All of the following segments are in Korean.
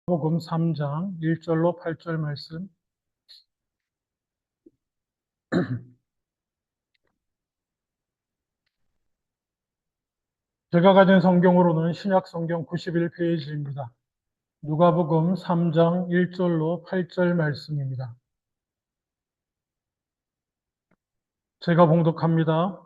복음 3장 1절로 8절 말씀. 제가 가진 성경으로는 신약 성경 91페이지입니다. 누가복음 3장 1절로 8절 말씀입니다. 제가 봉독합니다.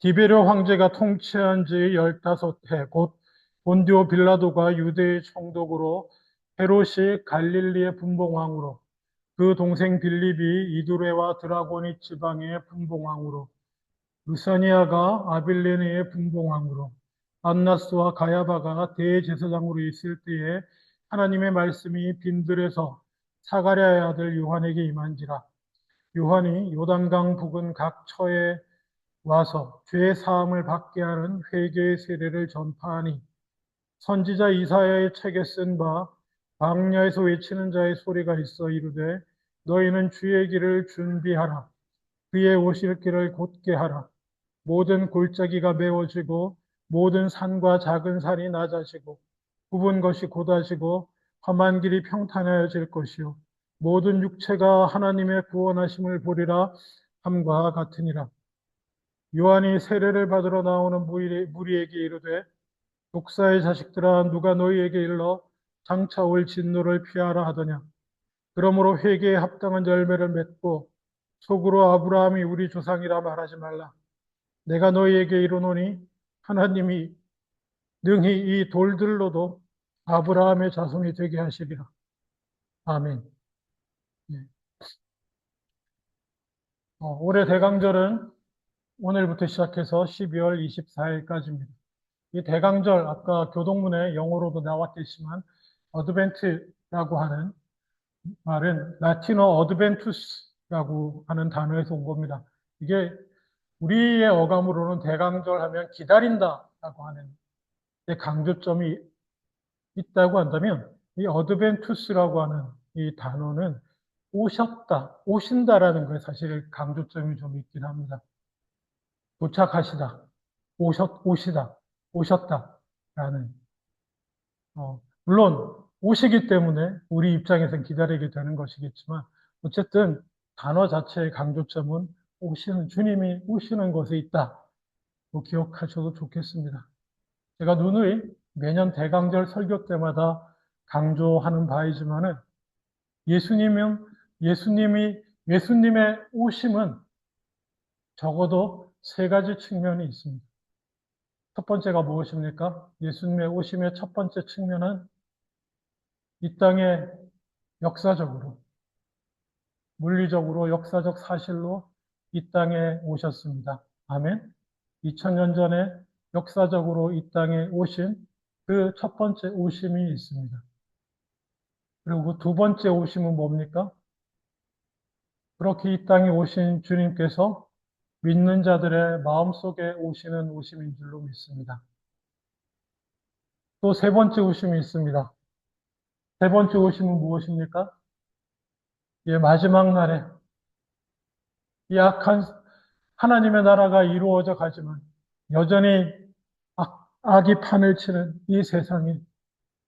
디베르 황제가 통치한 지 15해, 곧 본디오 빌라도가 유대의 총독으로, 헤롯이 갈릴리의 분봉왕으로, 그 동생 빌립이 이두레와 드라고니 지방의 분봉왕으로, 루사니아가 아빌레네의 분봉왕으로, 안나스와 가야바가 대제사장으로 있을 때에 하나님의 말씀이 빈들에서 사가랴의 아들 요한에게 임한지라. 요한이 요단강 북은 각 처에 와서 죄 사함을 받게 하는 회개의 세례를 전파하니, 선지자 이사야의 책에 쓴 바 광야에서 외치는 자의 소리가 있어 이르되, 너희는 주의 길을 준비하라, 그의 오실 길을 곧게 하라. 모든 골짜기가 메워지고 모든 산과 작은 산이 낮아지고 굽은 것이 곧아지고 험한 길이 평탄해질 것이요 모든 육체가 하나님의 구원하심을 보리라 함과 같으니라. 요한이 세례를 받으러 나오는 무리에게 이르되, 독사의 자식들아, 누가 너희에게 일러 장차 올 진노를 피하라 하더냐. 그러므로 회개에 합당한 열매를 맺고 속으로 아브라함이 우리 조상이라 말하지 말라. 내가 너희에게 이르노니 하나님이 능히 이 돌들로도 아브라함의 자손이 되게 하시리라. 아멘. 예. 올해 대강절은 오늘부터 시작해서 12월 24일까지입니다. 이 대강절, 아까 교동문에 영어로도 나왔겠지만 어드벤트라고 하는 말은 라틴어 어드벤투스라고 하는 단어에서 온 겁니다. 이게 우리의 어감으로는 대강절 하면 기다린다라고 하는 강조점이 있다고 한다면, 이 어드벤투스라고 하는 이 단어는 오셨다, 오신다라는 거에 사실 강조점이 좀 있긴 합니다. 도착하시다, 오시다, 오셨다라는. 물론 오시기 때문에 우리 입장에서는 기다리게 되는 것이겠지만, 어쨌든 단어 자체의 강조점은 주님이 오시는 것에 있다. 기억하셔도 좋겠습니다. 제가 누누이 매년 대강절 설교 때마다 강조하는 바이지만은, 예수님의 오심은 적어도 세 가지 측면이 있습니다. 첫 번째가 무엇입니까? 예수님의 오심의 첫 번째 측면은 이 땅에 역사적으로, 물리적으로 역사적 사실로 이 땅에 오셨습니다. 아멘. 2000년 전에 역사적으로 이 땅에 오신 그 첫 번째 오심이 있습니다. 그리고 두 번째 오심은 뭡니까? 그렇게 이 땅에 오신 주님께서 믿는 자들의 마음속에 오시는 오심인 줄로 믿습니다. 또 세 번째 오심이 있습니다. 세 번째 오심은 무엇입니까? 마지막 날에 이 악한 하나님의 나라가 이루어져 가지만 여전히 악이 판을 치는 이 세상에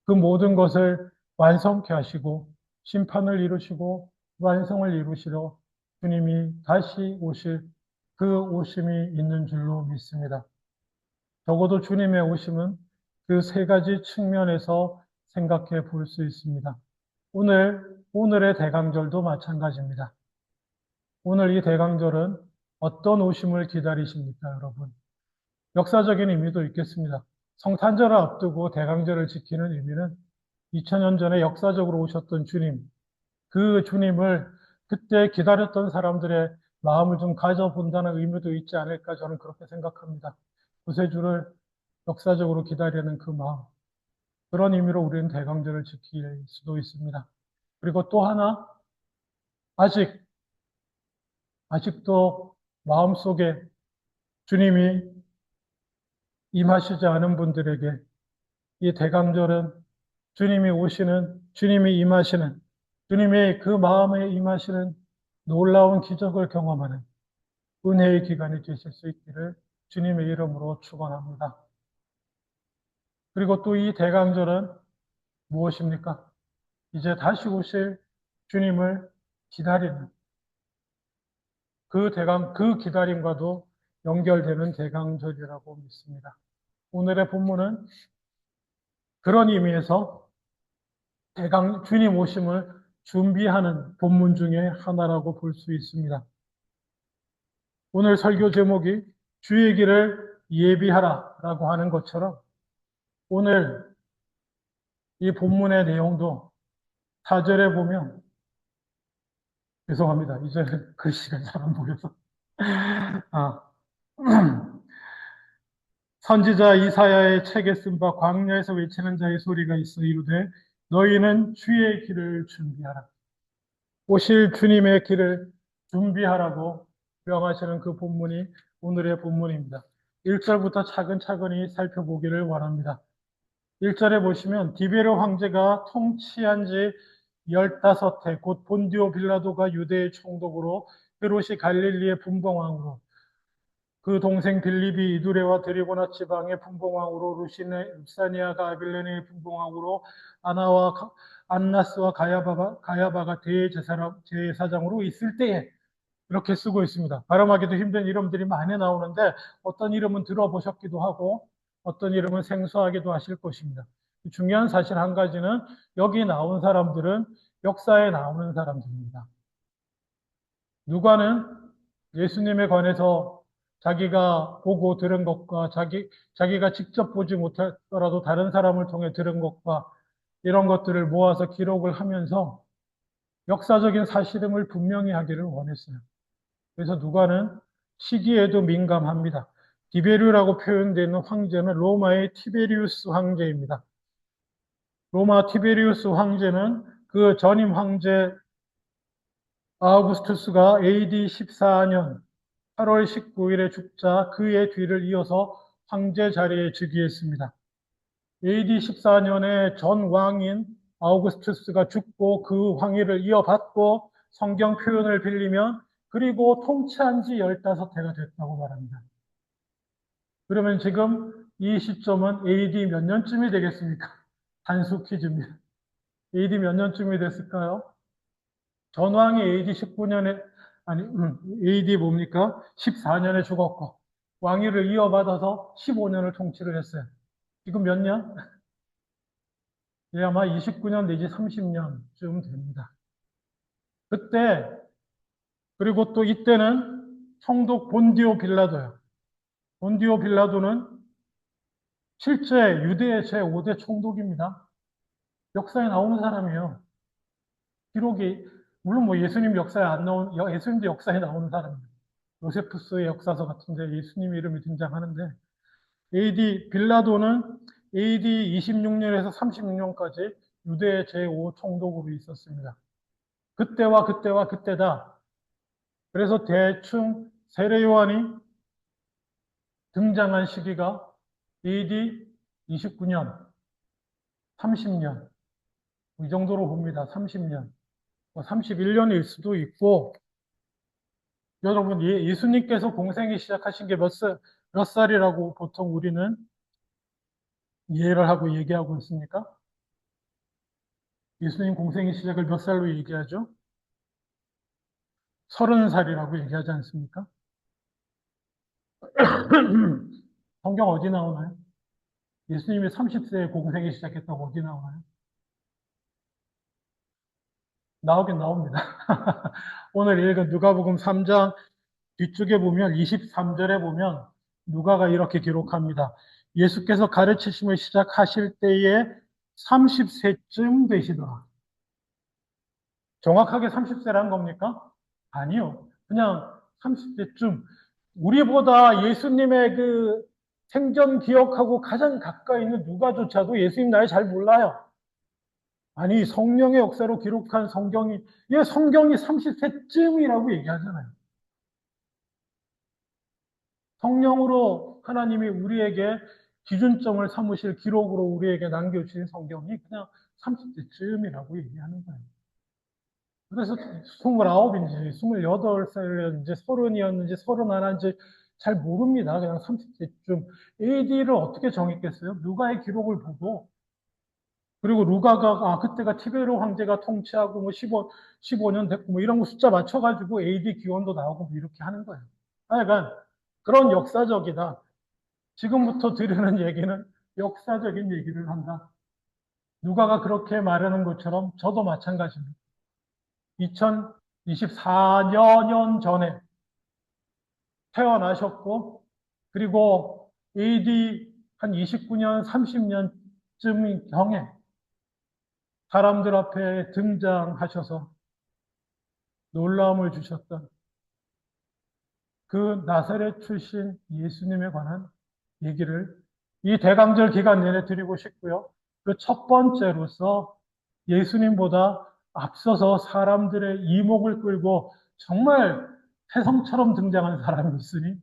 그 모든 것을 완성케 하시고 심판을 이루시고 완성을 이루시러 주님이 다시 오실 그 오심이 있는 줄로 믿습니다. 적어도 주님의 오심은 그 세 가지 측면에서 생각해 볼 수 있습니다. 오늘의 대강절도 마찬가지입니다. 오늘 이 대강절은 어떤 오심을 기다리십니까, 여러분? 역사적인 의미도 있겠습니다. 성탄절을 앞두고 대강절을 지키는 의미는 2000년 전에 역사적으로 오셨던 주님, 그 주님을 그때 기다렸던 사람들의 마음을 좀 가져본다는 의미도 있지 않을까, 저는 그렇게 생각합니다. 구세주를 역사적으로 기다리는 그 마음, 그런 의미로 우리는 대강절을 지킬 수도 있습니다. 그리고 또 하나, 아직도 마음속에 주님이 임하시지 않은 분들에게 이 대강절은 주님이 임하시는, 주님의 그 마음에 임하시는 놀라운 기적을 경험하는 은혜의 기간이 되실 수 있기를 주님의 이름으로 축원합니다. 그리고 또 이 대강절은 무엇입니까? 이제 다시 오실 주님을 기다리는 그 기다림과도 연결되는 대강절이라고 믿습니다. 오늘의 본문은 그런 의미에서 주님 오심을 준비하는 본문 중에 하나라고 볼 수 있습니다. 오늘 설교 제목이 주의 길을 예비하라라고 하는 것처럼 오늘 이 본문의 내용도 4절에 보면 죄송합니다. 이제는 글씨가 잘 안 보여서 아, 선지자 이사야의 책에 쓴 바 광야에서 외치는 자의 소리가 있어 이르되 너희는 주의 길을 준비하라. 오실 주님의 길을 준비하라고 명하시는 그 본문이 오늘의 본문입니다. 1절부터 차근차근히 살펴보기를 원합니다. 1절에 보시면 디베르 황제가 통치한 지 15해 곧 본디오 빌라도가 유대의 총독으로 헤롯이 갈릴리의 분봉왕으로 그 동생 빌립이 이두레와 드리고나 지방의 분봉왕으로 루사니아가 아빌레네의 분봉왕으로 안나스와 가야바가 대제사장으로 있을 때에 이렇게 쓰고 있습니다. 발음하기도 힘든 이름들이 많이 나오는데 어떤 이름은 들어보셨기도 하고 어떤 이름은 생소하기도 하실 것입니다. 중요한 사실 한 가지는 여기 나온 사람들은 역사에 나오는 사람들입니다. 누가는 예수님에 관해서 자기가 보고 들은 것과 자기가 직접 보지 못하더라도 다른 사람을 통해 들은 것과 이런 것들을 모아서 기록을 하면서 역사적인 사실임을 분명히 하기를 원했어요. 그래서 누가는 시기에도 민감합니다. 디베류라고 표현되는 황제는 로마의 티베리우스 황제입니다. 로마 티베리우스 황제는 그 전임 황제 아우구스투스가 AD 14년 8월 19일에 죽자 그의 뒤를 이어서 황제 자리에 즉위했습니다. AD 14년에 전 왕인 아우구스투스가 죽고 그 황위를 이어받고 성경 표현을 빌리면 그리고 통치한 지 15해가 됐다고 말합니다. 그러면 지금 이 시점은 AD 몇 년쯤이 되겠습니까? 단수 퀴즈입니다. AD 몇 년쯤이 됐을까요? 전왕이 AD 19년에, AD 뭡니까? 14년에 죽었고, 왕위를 이어받아서 15년을 통치를 했어요. 지금 몇 년? 예, 아마 29년 내지 30년쯤 됩니다. 그때, 그리고 또 이때는 총독 본디오 빌라도요. 본디오 빌라도는 실제 유대의 제5대 총독입니다. 역사에 나오는 사람이에요. 기록이, 물론 뭐 예수님 역사에 안 나온, 예수님도 역사에 나오는 사람입니다. 요세푸스의 역사서 같은데 예수님 이름이 등장하는데, 빌라도는 AD 26년에서 36년까지 유대의 제5 총독으로 있었습니다. 그때와 그때와 그때다. 그래서 대충 세례 요한이 등장한 시기가 AD 29년, 30년, 이 정도로 봅니다. 30년. 31년일 수도 있고, 여러분, 예수님께서 공생이 시작하신 게 몇 살이라고 보통 우리는 이해를 하고 얘기하고 있습니까? 예수님 공생의 시작을 몇 살로 얘기하죠? 30살이라고 얘기하지 않습니까? 성경 어디 나오나요? 예수님이 30세에 공생이 시작했다고 어디 나오나요? 나오긴 나옵니다. 오늘 읽은 누가복음 3장 뒤쪽에 보면 23절에 보면 누가가 이렇게 기록합니다. 예수께서 가르치심을 시작하실 때에 30세쯤 되시더라. 정확하게 30세란 겁니까? 아니요. 그냥 30세쯤. 우리보다 예수님의 그 생전 기억하고 가장 가까이 있는 누가조차도 예수님 나이 잘 몰라요. 아니, 성령의 역사로 기록한 성경이 30세쯤이라고 얘기하잖아요. 성령으로 하나님이 우리에게 기준점을 삼으실 기록으로 우리에게 남겨주신 성경이 그냥 30세쯤이라고 얘기하는 거예요. 그래서 29인지 28살이었는지 30이었는지 31인지 잘 모릅니다. 그냥 30세쯤. AD를 어떻게 정했겠어요? 누가의 기록을 보고 그리고 루가가, 그때가 티베르 황제가 통치하고 뭐 15년 됐고 뭐 이런 거 숫자 맞춰가지고 AD 기원도 나오고 뭐 이렇게 하는 거예요. 하여간 그런 역사적이다. 지금부터 들으는 얘기는 역사적인 얘기를 한다. 누가가 그렇게 말하는 것처럼 저도 마찬가지입니다. 2024년 전에 태어나셨고, 그리고 AD 한 29년, 30년쯤 경에 사람들 앞에 등장하셔서 놀라움을 주셨던 그 나사렛 출신 예수님에 관한 얘기를 이 대강절 기간 내내 드리고 싶고요. 그 첫 번째로서 예수님보다 앞서서 사람들의 이목을 끌고 정말 태성처럼 등장한 사람이 있으니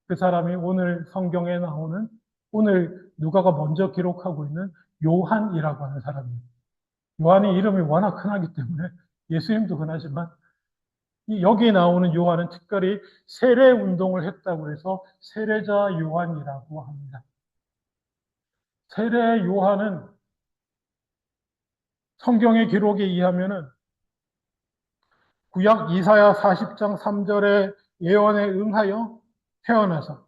그 사람이 오늘 성경에 나오는 오늘 누가가 먼저 기록하고 있는 요한이라고 하는 사람입니다. 요한이 이름이 워낙 흔하기 때문에 예수님도 흔하지만 여기에 나오는 요한은 특별히 세례 운동을 했다고 해서 세례자 요한이라고 합니다. 세례 요한은 성경의 기록에 의하면은 구약 이사야 40장 3절의 예언에 응하여 태어나서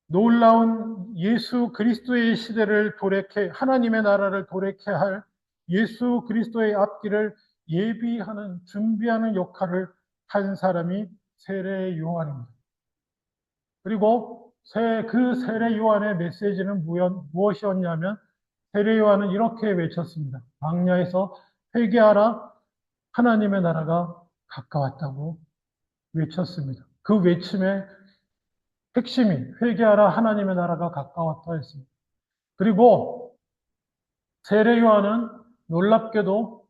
놀라운 예수 그리스도의 시대를 돌이켜 하나님의 나라를 돌이켜 할 예수 그리스도의 앞길을 예비하는 준비하는 역할을 한 사람이 세례 요한입니다. 그리고 그 세례 요한의 메시지는 무엇이었냐면 세례 요한은 이렇게 외쳤습니다. 광야에서 회개하라 하나님의 나라가 가까웠다고 외쳤습니다. 그 외침의 핵심이 회개하라 하나님의 나라가 가까웠다 했습니다. 그리고 세례 요한은 놀랍게도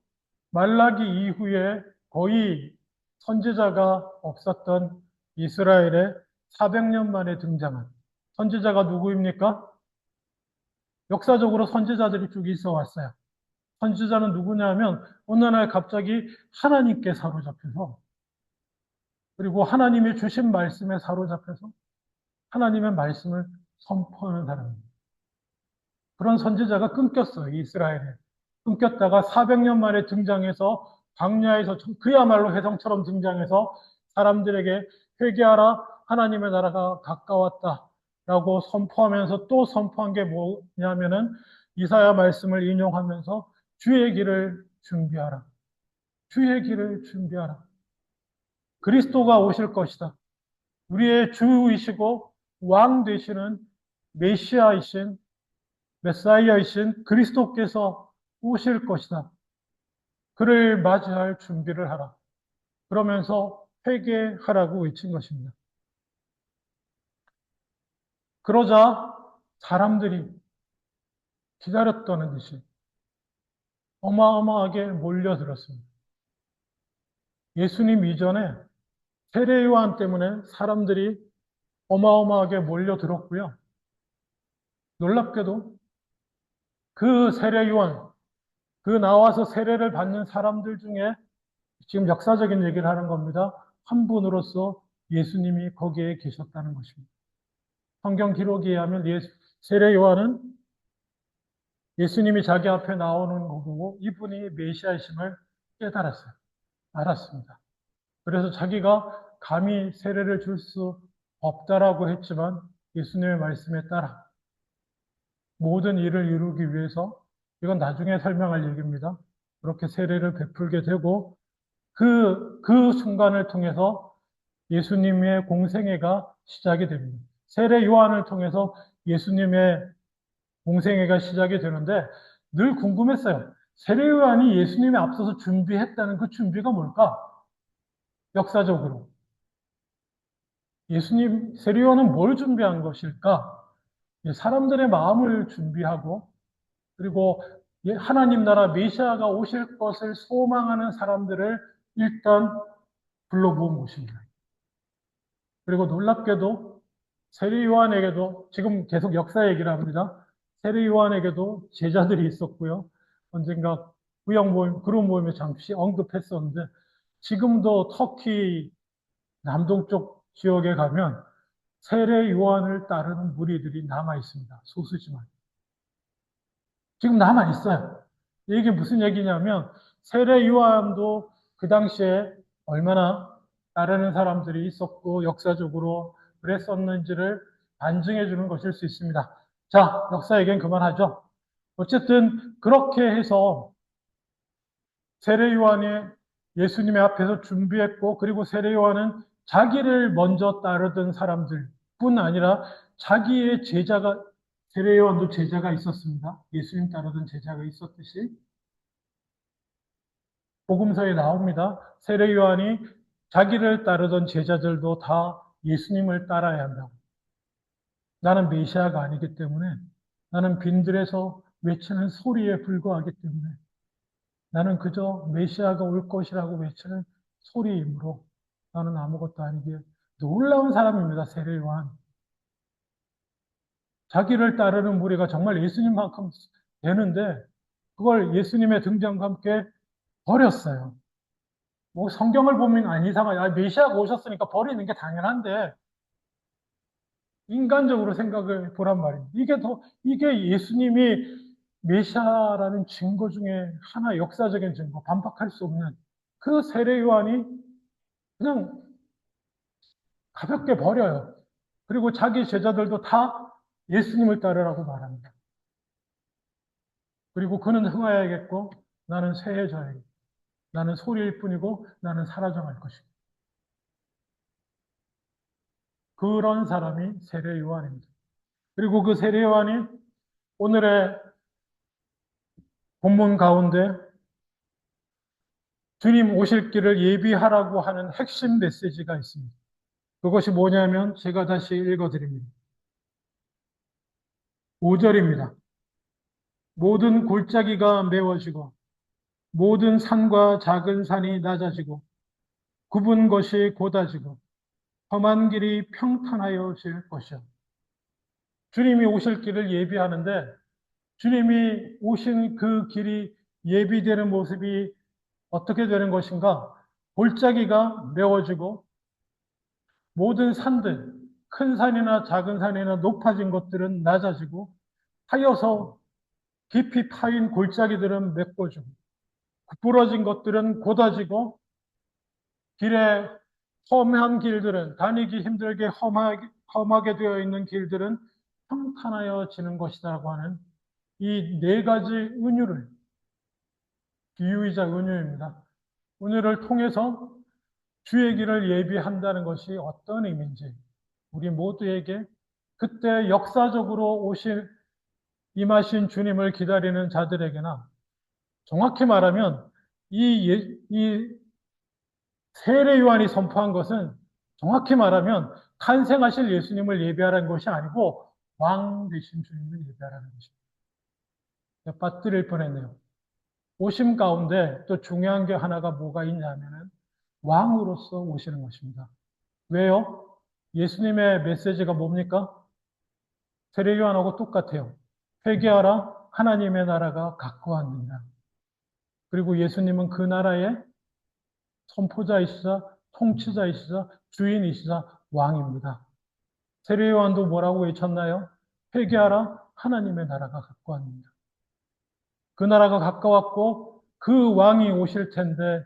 말라기 이후에 거의 선지자가 없었던 이스라엘에 400년 만에 등장한 선지자가 누구입니까? 역사적으로 선지자들이 쭉 있어 왔어요. 선지자는 누구냐면 어느 날 갑자기 하나님께 사로잡혀서 그리고 하나님이 주신 말씀에 사로잡혀서 하나님의 말씀을 선포하는 사람입니다. 그런 선지자가 끊겼어요. 이스라엘에. 끊겼다가 400년 만에 등장해서 광야에서 그야말로 혜성처럼 등장해서 사람들에게 회개하라 하나님의 나라가 가까웠다라고 선포하면서 또 선포한 게 뭐냐면은 이사야 말씀을 인용하면서 주의 길을 준비하라. 주의 길을 준비하라. 그리스도가 오실 것이다. 우리의 주이시고 왕 되시는 메시아이신 메사이아이신 그리스도께서 오실 것이다. 그를 맞이할 준비를 하라. 그러면서 회개하라고 외친 것입니다. 그러자 사람들이 기다렸다는 듯이 어마어마하게 몰려들었습니다. 예수님 이전에 세례 요한 때문에 사람들이 어마어마하게 몰려들었고요. 놀랍게도 그 세례 요한, 그 나와서 세례를 받는 사람들 중에 지금 역사적인 얘기를 하는 겁니다. 한 분으로서 예수님이 거기에 계셨다는 것입니다. 성경 기록에 의하면 세례 요한은 예수님이 자기 앞에 나오는 거 보고 이분이 메시아이심을 깨달았어요. 알았습니다. 그래서 자기가 감히 세례를 줄 수 없다라고 했지만 예수님의 말씀에 따라 모든 일을 이루기 위해서 이건 나중에 설명할 얘기입니다. 그렇게 세례를 베풀게 되고 그 순간을 통해서 예수님의 공생애가 시작이 됩니다. 세례 요한을 통해서 예수님의 공생애가 시작이 되는데 늘 궁금했어요. 세례 요한이 예수님에 앞서서 준비했다는 그 준비가 뭘까? 역사적으로. 세례 요한은 뭘 준비한 것일까? 사람들의 마음을 준비하고 그리고 하나님 나라 메시아가 오실 것을 소망하는 사람들을 일단 불러모은 것입니다. 그리고 놀랍게도 세례 요한에게도 지금 계속 역사 얘기를 합니다. 세례 요한에게도 제자들이 있었고요. 언젠가 구역 모임, 그룹 모임에 잠시 언급했었는데 지금도 터키 남동쪽 지역에 가면 세례 요한을 따르는 무리들이 남아 있습니다. 소수지만. 지금 남아 있어요. 이게 무슨 얘기냐면 세례 요한도 그 당시에 얼마나 따르는 사람들이 있었고 역사적으로 그랬었는지를 반증해 주는 것일 수 있습니다. 자, 역사 얘기는 그만하죠. 어쨌든 그렇게 해서 세례 요한이 예수님의 앞에서 준비했고, 그리고 세례 요한은 자기를 먼저 따르던 사람들뿐 아니라 자기의 제자가, 세례 요한도 제자가 있었습니다. 예수님 따르던 제자가 있었듯이 복음서에 나옵니다. 세례 요한이 자기를 따르던 제자들도 다 예수님을 따라야 한다고. 나는 메시아가 아니기 때문에, 나는 빈들에서 외치는 소리에 불과하기 때문에, 나는 그저 메시아가 올 것이라고 외치는 소리이므로 나는 아무것도 아니기에 놀라운 사람입니다. 세례 요한. 자기를 따르는 무리가 정말 예수님만큼 되는데 그걸 예수님의 등장과 함께 버렸어요. 뭐 성경을 보면 안 이상하죠. 메시아가 오셨으니까 버리는 게 당연한데 인간적으로 생각을 보란 말입니다. 이게 예수님이 메시아라는 증거 중에 하나, 역사적인 증거, 반박할 수 없는 그 세례 요한이 그냥 가볍게 버려요. 그리고 자기 제자들도 다 예수님을 따르라고 말합니다. 그리고 그는 흥하여야겠고 나는 쇠해져야겠고 나는 소리일 뿐이고 나는 사라져갈 것이고 그런 사람이 세례 요한입니다. 그리고 그 세례 요한이 오늘의 본문 가운데 주님 오실 길을 예비하라고 하는 핵심 메시지가 있습니다. 그것이 뭐냐면 제가 다시 읽어드립니다. 5절입니다. 모든 골짜기가 메워지고 모든 산과 작은 산이 낮아지고 굽은 것이 곧아지고 험한 길이 평탄하여질 것이요. 주님이 오실 길을 예비하는데 주님이 오신 그 길이 예비되는 모습이 어떻게 되는 것인가? 골짜기가 메워지고 모든 산들, 큰 산이나 작은 산이나 높아진 것들은 낮아지고 하여서 깊이 파인 골짜기들은 메꿔지고 부러진 것들은 곧아지고 길에 험한 길들은 다니기 힘들게 험하게 되어 있는 길들은 평탄하여지는 것이다라고 하는 이 네 가지 은유를 비유이자 은유입니다. 은유를 통해서 주의 길을 예비한다는 것이 어떤 의미인지 우리 모두에게 그때 역사적으로 임하신 주님을 기다리는 자들에게나 정확히 말하면 이 세례 요한이 선포한 것은 정확히 말하면 탄생하실 예수님을 예비하라는 것이 아니고 왕 되신 주님을 예비하라는 것입니다. 빠뜨릴 뻔했네요. 오심 가운데 또 중요한 게 하나가 뭐가 있냐면은 왕으로서 오시는 것입니다. 왜요? 예수님의 메시지가 뭡니까? 세례 요한하고 똑같아요. 회개하라 하나님의 나라가 가까웠느니라. 그리고 예수님은 그 나라의 선포자이시자 통치자이시자 주인이시자 왕입니다. 세례 요한도 뭐라고 외쳤나요? 회개하라 하나님의 나라가 가까웠느니라. 그 나라가 가까웠고 그 왕이 오실 텐데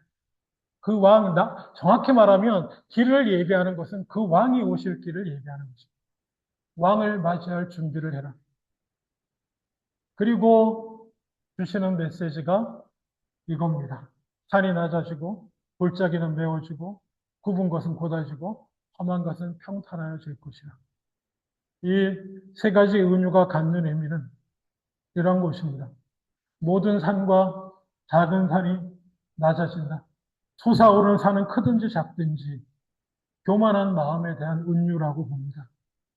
정확히 말하면 길을 예비하는 것은 그 왕이 오실 길을 예비하는 것입니다. 왕을 맞이할 준비를 해라. 그리고 주시는 메시지가 이겁니다. 산이 낮아지고 골짜기는 메워지고 굽은 것은 곧아지고 험한 것은 평탄하여질 것이라. 이 세 가지 은유가 갖는 의미는 이런 것입니다. 모든 산과 작은 산이 낮아진다. 솟아오르는 산은 크든지 작든지 교만한 마음에 대한 은유라고 봅니다.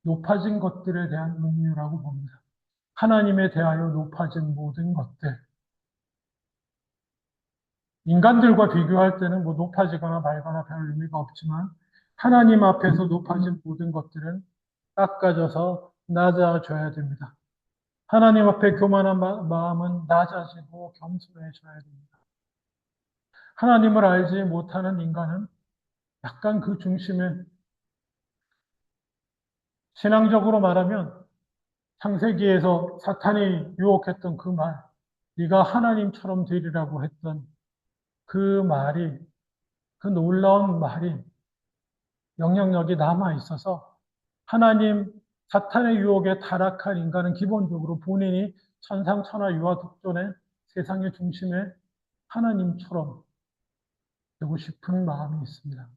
높아진 것들에 대한 은유라고 봅니다. 하나님에 대하여 높아진 모든 것들. 인간들과 비교할 때는 뭐 높아지거나 말거나 별 의미가 없지만 하나님 앞에서 높아진 모든 것들은 깎아져서 낮아져야 됩니다. 하나님 앞에 교만한 마음은 낮아지고 겸손해져야 됩니다. 하나님을 알지 못하는 인간은 약간 그 중심에 신앙적으로 말하면 창세기에서 사탄이 유혹했던 그 말, 네가 하나님처럼 되리라고 했던 그 말이, 그 놀라운 말이 영향력이 남아 있어서 하나님, 사탄의 유혹에 타락한 인간은 기본적으로 본인이 천상천하 유아독존의 세상의 중심에 하나님처럼 되고 싶은 마음이 있습니다.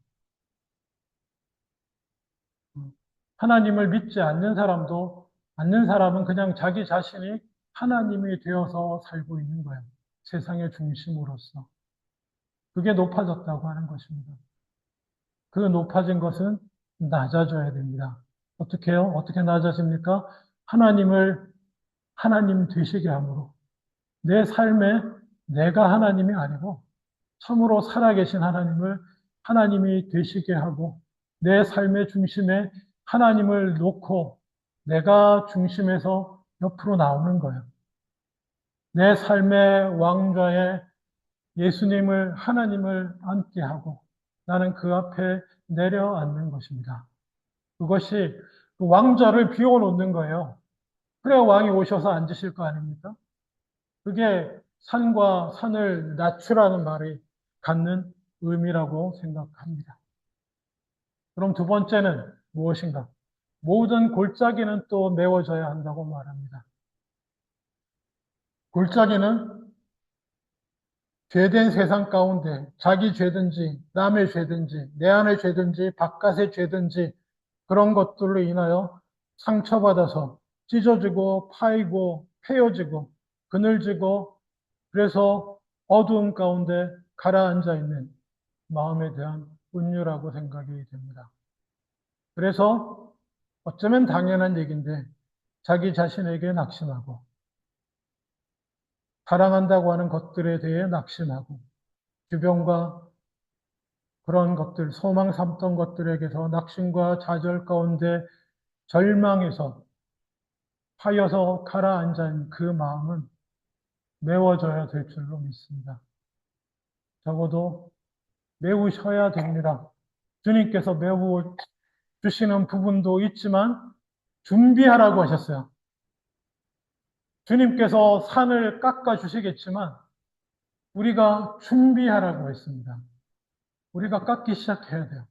하나님을 믿지 않는 사람은 그냥 자기 자신이 하나님이 되어서 살고 있는 거예요. 세상의 중심으로서. 그게 높아졌다고 하는 것입니다. 그 높아진 것은 낮아져야 됩니다. 어떻게 해요? 어떻게 낮아집니까? 하나님을 하나님 되시게 함으로. 내 삶에 내가 하나님이 아니고 참으로 살아계신 하나님을 하나님이 되시게 하고 내 삶의 중심에 하나님을 놓고 내가 중심에서 옆으로 나오는 거예요. 내 삶의 왕좌에 예수님을, 하나님을 앉게 하고 나는 그 앞에 내려앉는 것입니다. 그것이 그 왕좌를 비워놓는 거예요. 그래야 왕이 오셔서 앉으실 거 아닙니까? 그게 산과 산을 낮추라는 말이 갖는 의미라고 생각합니다. 그럼 두 번째는 무엇인가? 모든 골짜기는 또 메워져야 한다고 말합니다. 골짜기는 죄된 세상 가운데 자기 죄든지 남의 죄든지 내 안의 죄든지 바깥의 죄든지 그런 것들로 인하여 상처받아서 찢어지고 파이고 패여지고 그늘지고 그래서 어두움 가운데 가라앉아 있는 마음에 대한 은유라고 생각이 됩니다. 그래서 어쩌면 당연한 얘기인데 자기 자신에게 낙심하고 사랑한다고 하는 것들에 대해 낙심하고 주변과 그런 것들, 소망 삼던 것들에게서 낙심과 좌절 가운데 절망해서 하여서 가라앉은 그 마음은 메워져야 될 줄로 믿습니다. 적어도 메우셔야 됩니다. 주님께서 메워 주시는 부분도 있지만 준비하라고 하셨어요. 주님께서 산을 깎아 주시겠지만 우리가 준비하라고 했습니다. 우리가 깎기 시작해야 돼요.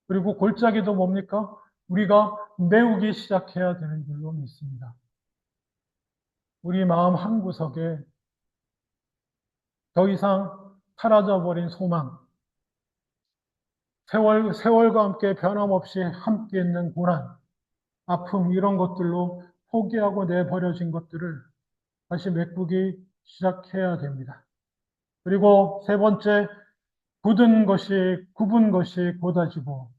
그리고 골짜기도 뭡니까? 우리가 메우기 시작해야 되는 줄로 믿습니다. 우리 마음 한구석에 더 이상 사라져 버린 소망, 세월과 함께 변함없이 함께 있는 고난, 아픔 이런 것들로 포기하고 내버려진 것들을 다시 메꾸기 시작해야 됩니다. 그리고 세 번째, 굽은 것이 곧아지고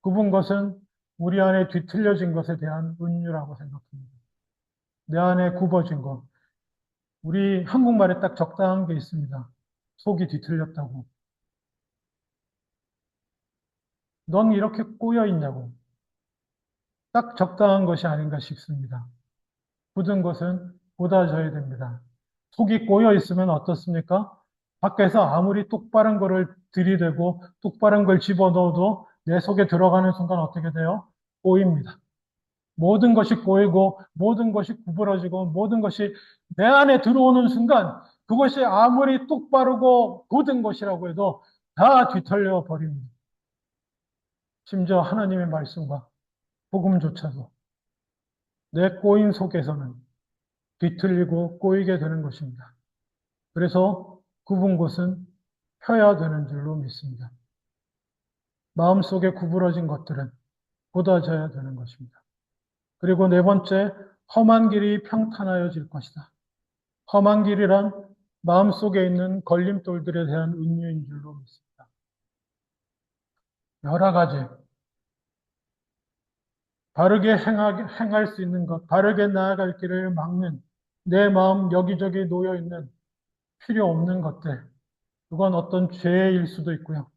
굽은 것은 우리 안에 뒤틀려진 것에 대한 은유라고 생각합니다. 내 안에 굽어진 것. 우리 한국말에 딱 적당한 게 있습니다. 속이 뒤틀렸다고. 넌 이렇게 꼬여 있냐고. 딱 적당한 것이 아닌가 싶습니다. 굳은 것은 곧아져야 됩니다. 속이 꼬여 있으면 어떻습니까? 밖에서 아무리 똑바른 거를 들이대고 똑바른 걸 집어넣어도 내 속에 들어가는 순간 어떻게 돼요? 꼬입니다. 모든 것이 꼬이고 모든 것이 구부러지고 모든 것이 내 안에 들어오는 순간 그것이 아무리 똑바르고 굳은 것이라고 해도 다 뒤틀려 버립니다. 심지어 하나님의 말씀과 복음조차도 내 꼬인 속에서는 뒤틀리고 꼬이게 되는 것입니다. 그래서 굽은 곳은 펴야 되는 줄로 믿습니다. 마음속에 구부러진 것들은 곧아져야 되는 것입니다. 그리고 네 번째, 험한 길이 평탄하여질 것이다. 험한 길이란 마음속에 있는 걸림돌들에 대한 은유인 줄로 믿습니다. 여러 가지 바르게 행할 수 있는 것, 바르게 나아갈 길을 막는 내 마음 여기저기 놓여 있는 필요 없는 것들, 그건 어떤 죄일 수도 있고요.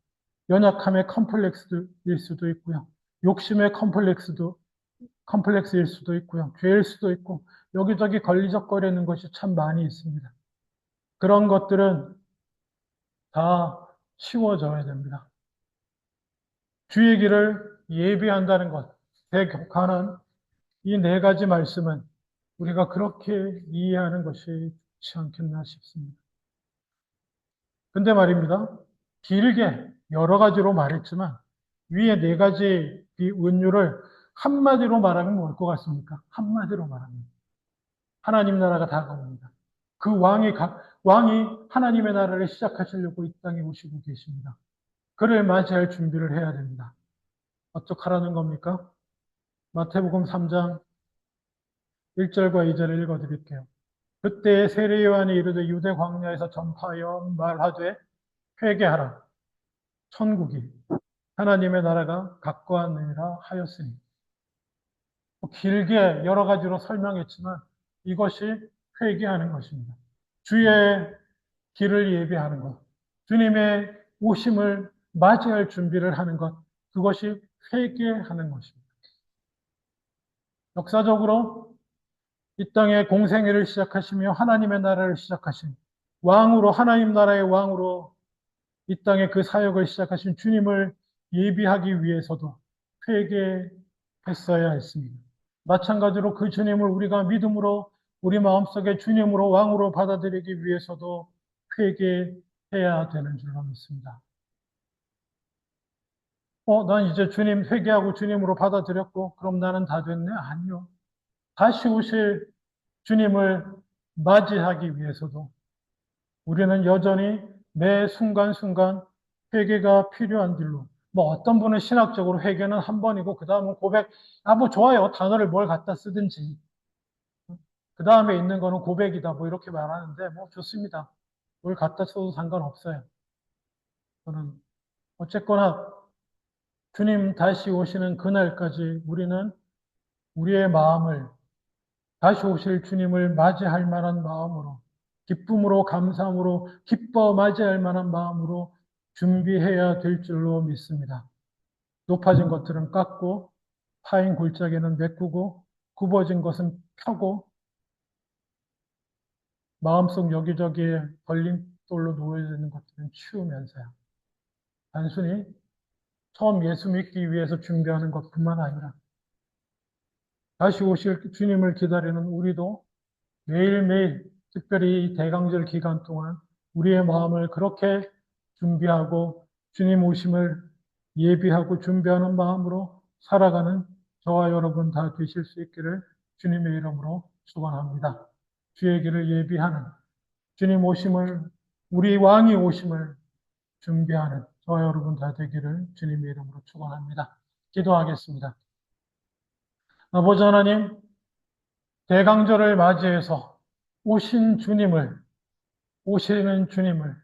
연약함의 컴플렉스일 수도 있고요. 욕심의 컴플렉스일 수도 있고요. 죄일 수도 있고, 여기저기 걸리적거리는 것이 참 많이 있습니다. 그런 것들은 다 치워져야 됩니다. 주의 길을 예비한다는 것, 제 관한 이 네 가지 말씀은 우리가 그렇게 이해하는 것이 좋지 않겠나 싶습니다. 근데 말입니다. 길게 여러 가지로 말했지만 위에 네 가지 이 은유를 한마디로 말하면 뭘 것 같습니까? 한마디로 말하면 하나님 나라가 다가옵니다. 그 왕이 하나님의 나라를 시작하시려고 이 땅에 오시고 계십니다. 그를 맞이할 준비를 해야 됩니다. 어떡하라는 겁니까? 마태복음 3장 1절과 2절을 읽어드릴게요. 그때 세례 요한이 이르되 유대 광야에서 전파하여 말하되 회개하라. 천국이 하나님의 나라가 가까웠느니라 하였으니. 길게 여러 가지로 설명했지만 이것이 회개하는 것입니다. 주의 길을 예비하는 것, 주님의 오심을 맞이할 준비를 하는 것, 그것이 회개하는 것입니다. 역사적으로 이 땅에 공생애를 시작하시며 하나님의 나라를 시작하신 왕으로, 하나님 나라의 왕으로 이 땅에 그 사역을 시작하신 주님을 예비하기 위해서도 회개했어야 했습니다. 마찬가지로 그 주님을 우리가 믿음으로 우리 마음속에 주님으로 왕으로 받아들이기 위해서도 회개해야 되는 줄로 믿습니다. 난 이제 주님 회개하고 주님으로 받아들였고 그럼 나는 다 됐네? 아니요. 다시 오실 주님을 맞이하기 위해서도 우리는 여전히 매 순간순간 회개가 필요한 길로, 어떤 분은 신학적으로 회개는 한 번이고 그 다음은 고백, 좋아요. 단어를 뭘 갖다 쓰든지. 그 다음에 있는 거는 고백이다. 이렇게 말하는데 좋습니다. 뭘 갖다 써도 상관없어요. 저는 어쨌거나 주님 다시 오시는 그날까지 우리는 우리의 마음을 다시 오실 주님을 맞이할 만한 마음으로, 기쁨으로, 감사함으로, 기뻐 맞이할 만한 마음으로 준비해야 될 줄로 믿습니다. 높아진 것들은 깎고, 파인 골짜기는 메꾸고, 굽어진 것은 펴고, 마음속 여기저기에 걸림돌로 놓여져 있는 것들은 치우면서요. 단순히 처음 예수 믿기 위해서 준비하는 것뿐만 아니라, 다시 오실 주님을 기다리는 우리도 매일매일 특별히 이 대강절 기간 동안 우리의 마음을 그렇게 준비하고 주님 오심을 예비하고 준비하는 마음으로 살아가는 저와 여러분 다 되실 수 있기를 주님의 이름으로 축원합니다. 주의 길을 예비하는 주님 오심을 우리 왕이 오심을 준비하는 저와 여러분 다 되기를 주님의 이름으로 축원합니다. 기도하겠습니다. 아버지 하나님, 대강절을 맞이해서 오신 주님을, 오시는 주님을,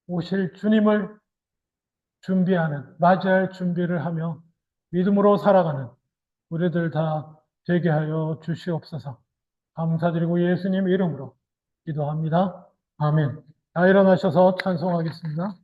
오실 주님을 준비하는, 맞이할 준비를 하며 믿음으로 살아가는 우리들 다 되게 하여 주시옵소서. 감사드리고 예수님 이름으로 기도합니다. 아멘. 다 일어나셔서 찬송하겠습니다.